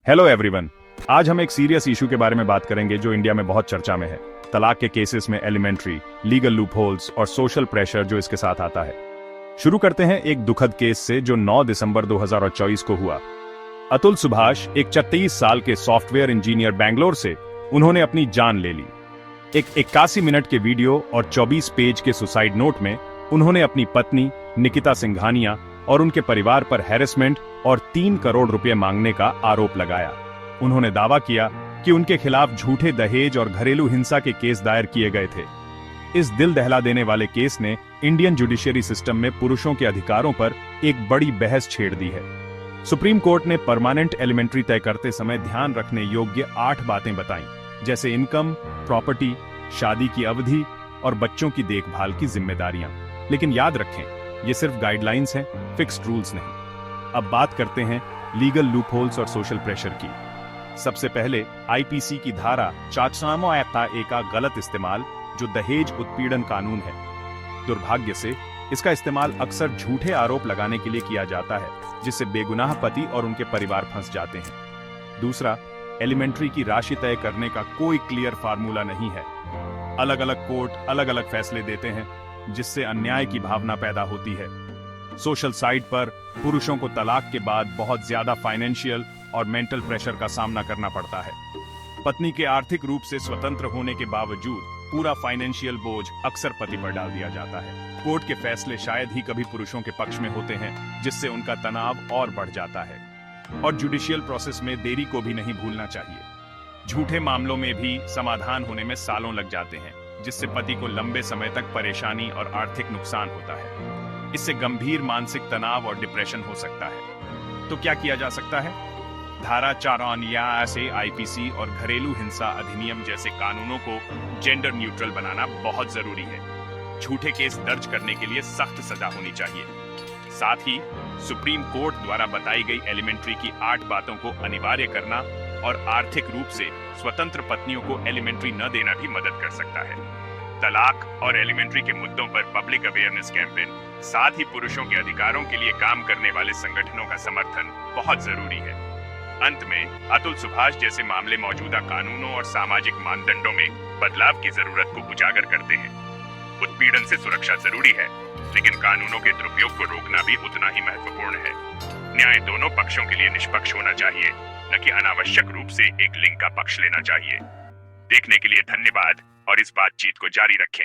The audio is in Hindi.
Hello everyone. आज हम एक सीरियस इशू के बारे में बात करेंगे जो इंडिया में बहुत चर्चा में है। तलाक के केसेस में एलिमेंट्री, लीगल लूपहोल्स और सोशल प्रेशर जो इसके साथ आता है। शुरू करते हैं एक दुखद केस से जो 9 दिसंबर 2024 को हुआ। अतुल सुभाष, एक 36 साल के सॉफ्टवेयर इंजीनियर बैंगलोर से, उन्होंने अपनी जान ले ली। एक 81 मिनट के वीडियो और 24 पेज के सुसाइड नोट में उन्होंने अपनी पत्नी निकिता सिंघानिया और उनके परिवार पर हैरेसमेंट और 3 करोड़ रुपए मांगने का आरोप लगाया। उन्होंने दावा किया कि उनके खिलाफ झूठे दहेज और घरेलू हिंसा के केस दायर किए गए थे। इस दिल दहला देने वाले केस ने इंडियन जुडिशियरी सिस्टम में पुरुषों के अधिकारों पर एक बड़ी बहस छेड़ दी है। सुप्रीम कोर्ट ने परमानेंट एलिमेंट्री तय करते समय ध्यान रखने योग्य 8 बातें बताईं, जैसे इनकम, प्रॉपर्टी, शादी की अवधि और बच्चों की देखभाल की जिम्मेदारियां। लेकिन याद रखें, ये सिर्फ गाइडलाइंस हैं, फिक्स्ड रूल्स नहीं। अब बात करते हैं लीगल लूपहोल्स और सोशल प्रेशर की। सबसे पहले आईपीसी की धारा 491 का गलत इस्तेमाल, जो दहेज उत्पीड़न कानून है। दुर्भाग्य से इसका इस्तेमाल अक्सर झूठे आरोप लगाने के लिए किया जाता है, जिससे बेगुनाह पति और उनके परिवार फंस जाते हैं। दूसरा, एलिमेंट्री की राशि तय करने का कोई क्लियर फार्मूला नहीं है। अलग अलग कोर्ट अलग अलग फैसले देते हैं, जिससे अन्याय की भावना पैदा होती है। सोशल साइट पर पुरुषों को तलाक के बाद बहुत ज्यादा फाइनेंशियल और मेंटल प्रेशर का सामना करना पड़ता है। पत्नी के आर्थिक रूप से स्वतंत्र होने के बावजूद पूरा फाइनेंशियल बोझ अक्सर पति पर डाल दिया जाता है। कोर्ट के फैसले शायद ही कभी पुरुषों के पक्ष में होते हैं, जिससे उनका तनाव और बढ़ जाता है। और जुडिशियल प्रोसेस में देरी को भी नहीं भूलना चाहिए। झूठे मामलों में भी समाधान होने में सालों लग जाते हैं, जिससे पति को लंबे समय तक परेशानी और आर्थिक नुकसान होता है। इससे गंभीर मानसिक तनाव और डिप्रेशन हो सकता है। तो क्या किया जा सकता है? धारा 491 से आईपीसी और घरेलू हिंसा अधिनियम जैसे कानूनों को जेंडर न्यूट्रल बनाना बहुत जरूरी है। झूठे केस दर्ज करने के लिए सख्त सजा होनी चाहिए। साथ ही सुप्रीम कोर्ट द्वारा बताई गई एलिमेंट्री की 8 बातों को अनिवार्य करना और आर्थिक रूप से स्वतंत्र पत्नियों को एलिमेंट्री न देना भी मदद कर सकता है। तलाक और एलिमेंट्री के मुद्दों पर पब्लिक अवेयरनेस कैंपेन, साथ ही पुरुषों के अधिकारों के लिए काम करने वाले संगठनों का समर्थन बहुत जरूरी है। अंत में, अतुल सुभाष जैसे मामले मौजूदा कानूनों और सामाजिक मानदंडों में बदलाव की जरूरत को उजागर करते हैं। उत्पीड़न से सुरक्षा जरूरी है, लेकिन कानूनों के दुरुपयोग को रोकना भी उतना ही महत्वपूर्ण है। न्याय दोनों पक्षों के लिए निष्पक्ष होना चाहिए, न कि अनावश्यक रूप से एक लिंग का पक्ष लेना चाहिए। देखने के लिए धन्यवाद और इस बातचीत को जारी रखें।